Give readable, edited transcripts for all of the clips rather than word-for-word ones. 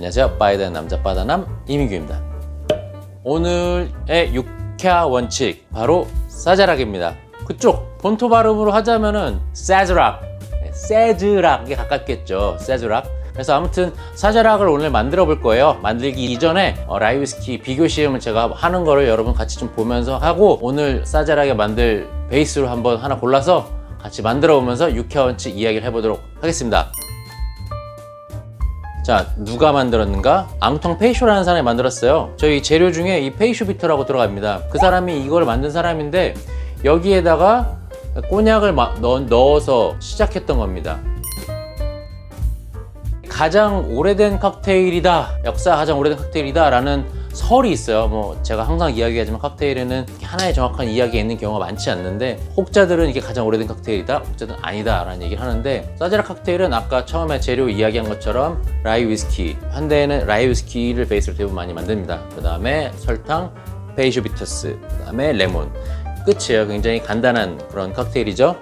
안녕하세요. 바이든 남자 바다남 이민규입니다. 오늘의 육회 원칙 바로 사자락입니다. 그쪽 본토 발음으로 하자면은 세즈락, 세즈락에 가깝겠죠. 세즈락. 그래서 아무튼 사자락을 오늘 만들어 볼 거예요. 만들기 이전에 라이 위스키 비교 시음을 제가 하는 거를 여러분 같이 좀 보면서 하고, 오늘 사자락에 만들 베이스로 한번 하나 골라서 같이 만들어 보면서 육회 원칙 이야기를 해보도록 하겠습니다. 자, 누가 만들었는가? 앙텅 페이쇼라는 사람이 만들었어요. 저희 재료 중에 이 페이쇼 비터라고 들어갑니다. 그 사람이 이걸 만든 사람인데 여기에다가 꼬냑을 넣어서 시작했던 겁니다. 가장 오래된 칵테일이다, 역사 가장 오래된 칵테일이다 라는 설이 있어요. 뭐 제가 항상 이야기하지만 칵테일에는 하나의 정확한 이야기가 있는 경우가 많지 않는데, 혹자들은 이게 가장 오래된 칵테일이다, 혹자들은 아니다 라는 얘기를 하는데, 사자락 칵테일은 아까 처음에 재료 이야기한 것처럼 라이 위스키, 현대에는 라이 위스키를 베이스로 대부분 많이 만듭니다. 그 다음에 설탕, 페이쇼 비터스, 그 다음에 레몬, 끝이에요. 굉장히 간단한 그런 칵테일이죠.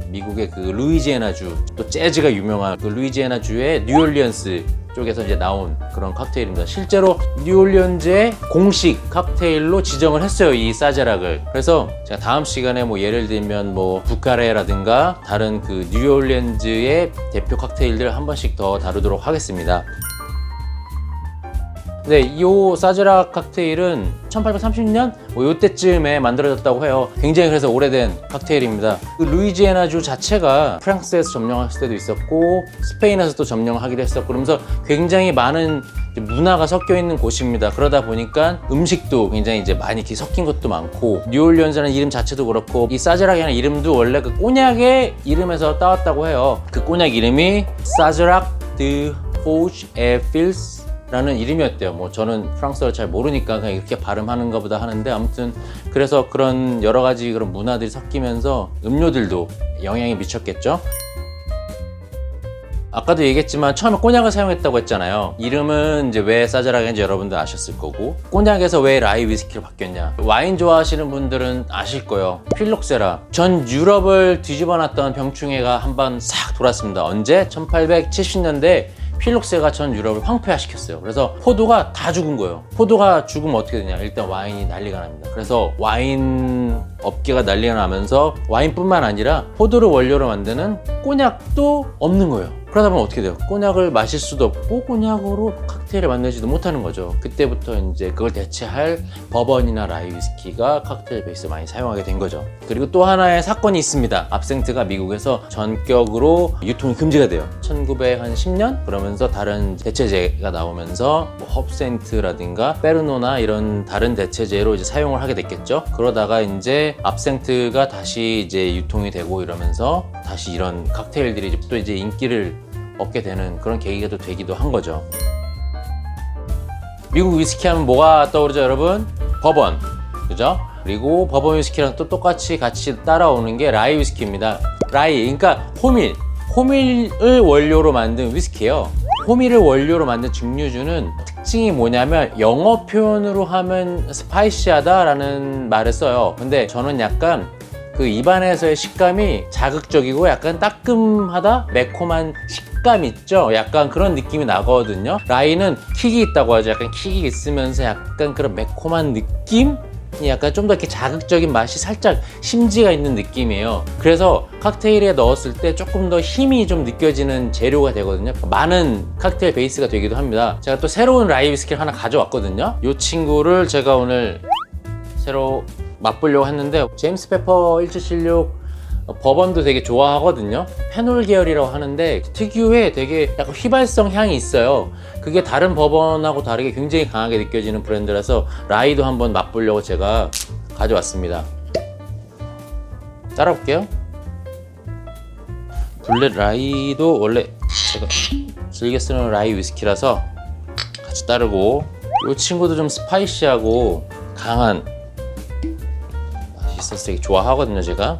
미국의 그 루이지애나주, 또 재즈가 유명한 그 루이지애나주의 뉴올리언스 쪽에서 이제 나온 그런 칵테일입니다. 실제로 뉴올리언즈의 공식 칵테일로 지정을 했어요, 이 사자락을. 그래서 제가 다음 시간에 뭐 예를 들면 뭐 부카레라든가 다른 그 뉴올리언즈의 대표 칵테일들 한 번씩 더 다루도록 하겠습니다. 네, 이 사자락 칵테일은 1830년 뭐 요때쯤에 만들어졌다고 해요. 굉장히 그래서 오래된 칵테일입니다. 그 루이지애나주 자체가 프랑스에서 점령했을 때도 있었고 스페인에서도 점령하기도 했었고, 그러면서 굉장히 많은 문화가 섞여 있는 곳입니다. 그러다 보니까 음식도 굉장히 이제 많이 이렇게 섞인 것도 많고, 뉴올리언즈라는 이름 자체도 그렇고, 이 사자락이라는 이름도 원래 그 꼬냑의 이름에서 따왔다고 해요. 그 꼬냑 이름이 사자락 드 포우치 에 필스 라는 이름이었대요. 뭐 저는 프랑스어를 잘 모르니까 그냥 이렇게 발음하는가 보다 하는데, 아무튼 그래서 그런 여러 가지 그런 문화들이 섞이면서 음료들도 영향이 미쳤겠죠. 아까도 얘기했지만 처음에 꼬냑을 사용했다고 했잖아요. 이름은 이제 왜 사자락인지 여러분들 아셨을 거고, 꼬냑에서 왜 라이 위스키로 바뀌었냐, 와인 좋아하시는 분들은 아실 거예요. 필록세라, 전 유럽을 뒤집어 놨던 병충해가 한번 싹 돌았습니다. 언제? 1870년대 필록세가 전 유럽을 황폐화시켰어요. 그래서 포도가 다 죽은 거예요. 포도가 죽으면 어떻게 되냐, 일단 와인이 난리가 납니다. 그래서 와인 업계가 난리가 나면서 와인뿐만 아니라 포도를 원료로 만드는 꼬냑도 없는 거예요. 그러다 보면 어떻게 돼요? 꼬냑을 마실 수도 없고 꼬냑으로 칵테일을 만들지도 못하는 거죠. 그때부터 이제 그걸 대체할 버번이나 라이 위스키가 칵테일 베이스 많이 사용하게 된 거죠. 그리고 또 하나의 사건이 있습니다. 압생트가 미국에서 전격으로 유통이 금지가 돼요. 1910년? 그러면서 다른 대체제가 나오면서 뭐 헙센트라든가 페르노나 이런 다른 대체제로 이제 사용을 하게 됐겠죠. 그러다가 이제 압생트가 다시 이제 유통이 되고 이러면서 다시 이런 칵테일들이 또 이제 인기를 얻게 되는 그런 계기가 또 되기도 한 거죠. 미국 위스키 하면 뭐가 떠오르죠, 여러분? 버번, 그죠? 그리고 버번 위스키랑 또 똑같이 같이 따라오는 게 라이 위스키입니다. 라이, 그러니까 호밀을 원료로 만든 위스키예요. 호밀을 원료로 만든 증류주는 특징이 뭐냐면, 영어 표현으로 하면 스파이시하다라는 말을 써요. 근데 저는 약간 그 입안에서의 식감이 자극적이고 약간 따끔하다, 매콤한 식감 있죠? 약간 그런 느낌이 나거든요. 라이는 킥이 있다고 하죠. 약간 킥이 있으면서 약간 그런 매콤한 느낌? 약간 좀 더 이렇게 자극적인 맛이 살짝 심지가 있는 느낌이에요. 그래서 칵테일에 넣었을 때 조금 더 힘이 좀 느껴지는 재료가 되거든요. 많은 칵테일 베이스가 되기도 합니다. 제가 또 새로운 라이 위스키를 하나 가져왔거든요. 이 친구를 제가 오늘 새로 맛보려고 했는데, 제임스 페퍼 1776 버번도 되게 좋아하거든요. 페놀 계열이라고 하는데 특유의 되게 약간 휘발성 향이 있어요. 그게 다른 버번하고 다르게 굉장히 강하게 느껴지는 브랜드라서 라이도 한번 맛보려고 제가 가져왔습니다. 따라볼게요. 블랙 라이도 원래 제가 즐겨 쓰는 라이 위스키라서 같이 따르고, 이 친구도 좀 스파이시하고 강한 맛이 있어서 되게 좋아하거든요, 제가.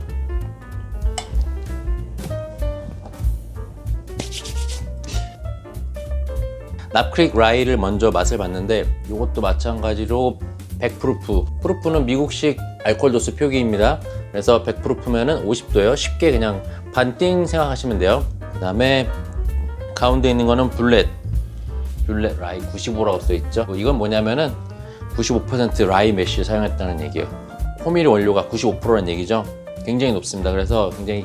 납크릭 라이를 먼저 맛을 봤는데, 이것도 마찬가지로 100프루프. 프루프는 미국식 알코올 도수 표기입니다. 그래서 100프루프면은 50도예요. 쉽게 그냥 반띵 생각하시면 돼요. 그 다음에 가운데 있는 거는 블렛 라이 95라고 써있죠. 이건 뭐냐면은 95% 라이 매쉬를 사용했다는 얘기예요. 호밀 원료가 95%라는 얘기죠. 굉장히 높습니다. 그래서 굉장히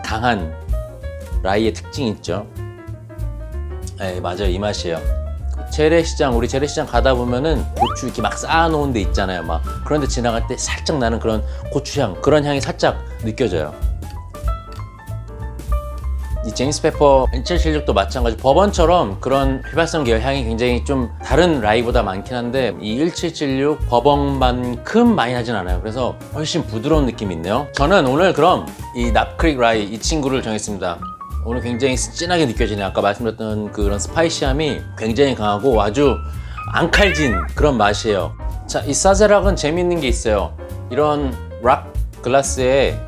강한 라이의 특징이 있죠. 네, 맞아요. 이 맛이에요. 재래시장, 우리 재래시장 가다 보면은 고추 이렇게 막 쌓아놓은 데 있잖아요. 막 그런데 지나갈 때 살짝 나는 그런 고추향, 그런 향이 살짝 느껴져요. 이 제임스 페퍼 1776도 마찬가지, 버번처럼 그런 휘발성 계열 향이 굉장히 좀 다른 라이보다 많긴 한데 이 1776 버번만큼 많이 나진 않아요. 그래서 훨씬 부드러운 느낌이 있네요. 저는 오늘 그럼 이 납크릭 라이 이 친구를 정했습니다. 오늘 굉장히 진하게 느껴지네요. 아까 말씀드렸던 그런 스파이시함이 굉장히 강하고 아주 앙칼진 그런 맛이에요. 자, 이 사제락은 재미있는 게 있어요. 이런 락 글라스에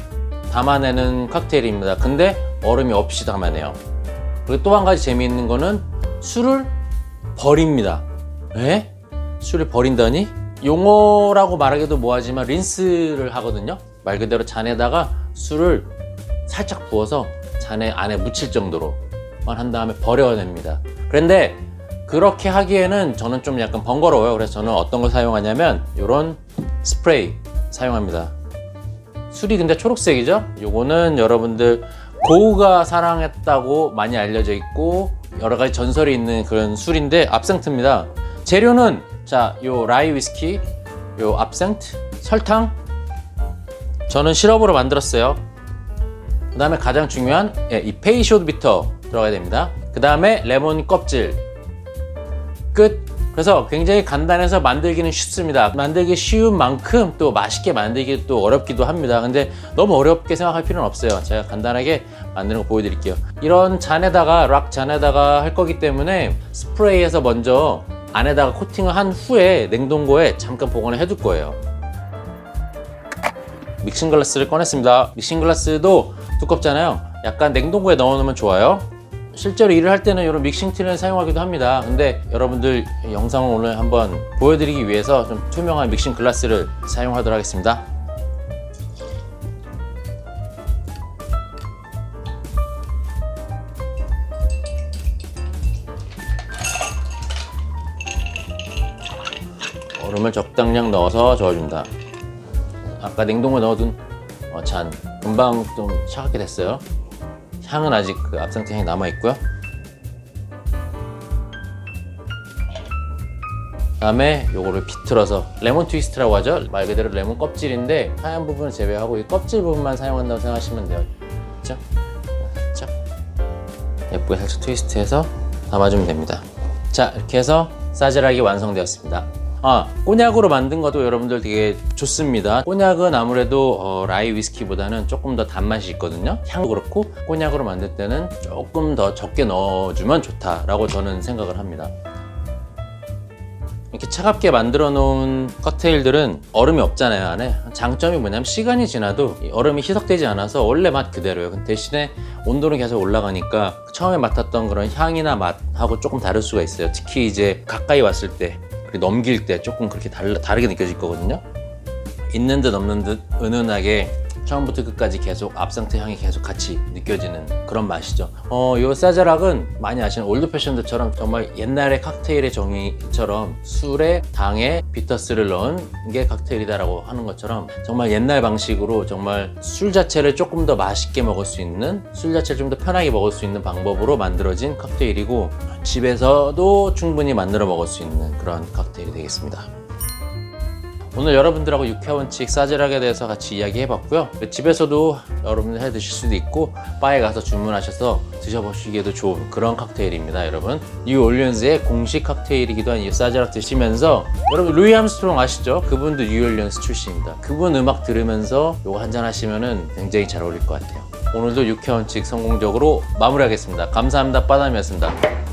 담아내는 칵테일입니다. 근데 얼음이 없이 담아내요. 그리고 또 한 가지 재미있는 거는 술을 버립니다. 에? 술을 버린다니? 용어라고 말하기도 뭐하지만 린스를 하거든요. 말 그대로 잔에다가 술을 살짝 부어서 잔에 안에 묻힐 정도로만 한 다음에 버려냅니다. 그런데 그렇게 하기에는 저는 좀 약간 번거로워요. 그래서 저는 어떤 걸 사용하냐면 이런 스프레이 사용합니다. 술이 근데 초록색이죠? 요거는 여러분들 고우가 사랑했다고 많이 알려져 있고 여러 가지 전설이 있는 그런 술인데 압생트입니다. 재료는 자, 요 라이 위스키, 요 압생트, 설탕, 저는 시럽으로 만들었어요. 그 다음에 가장 중요한 이 페이쇼드 비터 들어가야 됩니다. 그 다음에 레몬 껍질, 끝. 그래서 굉장히 간단해서 만들기는 쉽습니다. 만들기 쉬운 만큼 또 맛있게 만들기 또 어렵기도 합니다. 근데 너무 어렵게 생각할 필요는 없어요. 제가 간단하게 만드는 거 보여드릴게요. 이런 잔에다가 락 잔에다가 할 거기 때문에 스프레이해서 먼저 안에다가 코팅을 한 후에 냉동고에 잠깐 보관을 해둘 거예요. 믹싱 글라스를 꺼냈습니다. 믹싱 글라스도 두껍잖아요. 약간 냉동고에 넣어놓으면 좋아요. 실제로 일을 할 때는 이런 믹싱 티를 사용하기도 합니다. 근데 여러분들 영상을 오늘 한번 보여드리기 위해서 좀 투명한 믹싱 글라스를 사용하도록 하겠습니다. 얼음을 적당량 넣어서 저어준다. 아까 냉동고에 넣어둔 잔 금방 좀 차갑게 됐어요. 향은 아직 그 압상트 향이 남아있고요. 다음에 요거를 비틀어서 레몬 트위스트라고 하죠. 말 그대로 레몬 껍질인데 하얀 부분을 제외하고 이 껍질 부분만 사용한다고 생각하시면 돼요. 그렇죠? 자, 예쁘게 살짝 트위스트해서 담아주면 됩니다. 자, 이렇게 해서 사제락이 완성되었습니다. 꼬냑으로 만든 것도 여러분들 되게 좋습니다. 꼬냑은 아무래도 라이 위스키보다는 조금 더 단맛이 있거든요. 향도 그렇고 꼬냑으로 만들 때는 조금 더 적게 넣어주면 좋다라고 저는 생각을 합니다. 이렇게 차갑게 만들어 놓은 칵테일들은 얼음이 없잖아요, 안에. 장점이 뭐냐면 시간이 지나도 얼음이 희석되지 않아서 원래 맛 그대로예요. 대신에 온도는 계속 올라가니까 처음에 맡았던 그런 향이나 맛하고 조금 다를 수가 있어요. 특히 이제 가까이 왔을 때, 넘길 때 조금 그렇게 다르게 느껴질 거거든요. 있는 듯 없는 듯 은은하게 처음부터 끝까지 계속 압상트 향이 계속 같이 느껴지는 그런 맛이죠. 요 사제락은 많이 아시는 올드 패션드처럼 정말 옛날의 칵테일의 정의처럼 술에 당에 비터스를 넣은 게 칵테일이다라고 하는 것처럼 정말 옛날 방식으로 정말 술 자체를 조금 더 맛있게 먹을 수 있는, 술 자체를 좀 더 편하게 먹을 수 있는 방법으로 만들어진 칵테일이고 집에서도 충분히 만들어 먹을 수 있는 그런 칵테일이 되겠습니다. 오늘 여러분들하고 6회원칙 사제락에 대해서 같이 이야기해봤고요. 집에서도 여러분들 해 드실 수도 있고 바에 가서 주문하셔서 드셔보시기에도 좋은 그런 칵테일입니다. 여러분, 뉴올리언스의 공식 칵테일이기도 한 이 사제락 드시면서, 여러분 루이 암스트롱 아시죠? 그분도 뉴올리언스 출신입니다. 그분 음악 들으면서 요거 한잔 하시면은 굉장히 잘 어울릴 것 같아요. 오늘도 6회원칙 성공적으로 마무리하겠습니다. 감사합니다. 빠담이었습니다.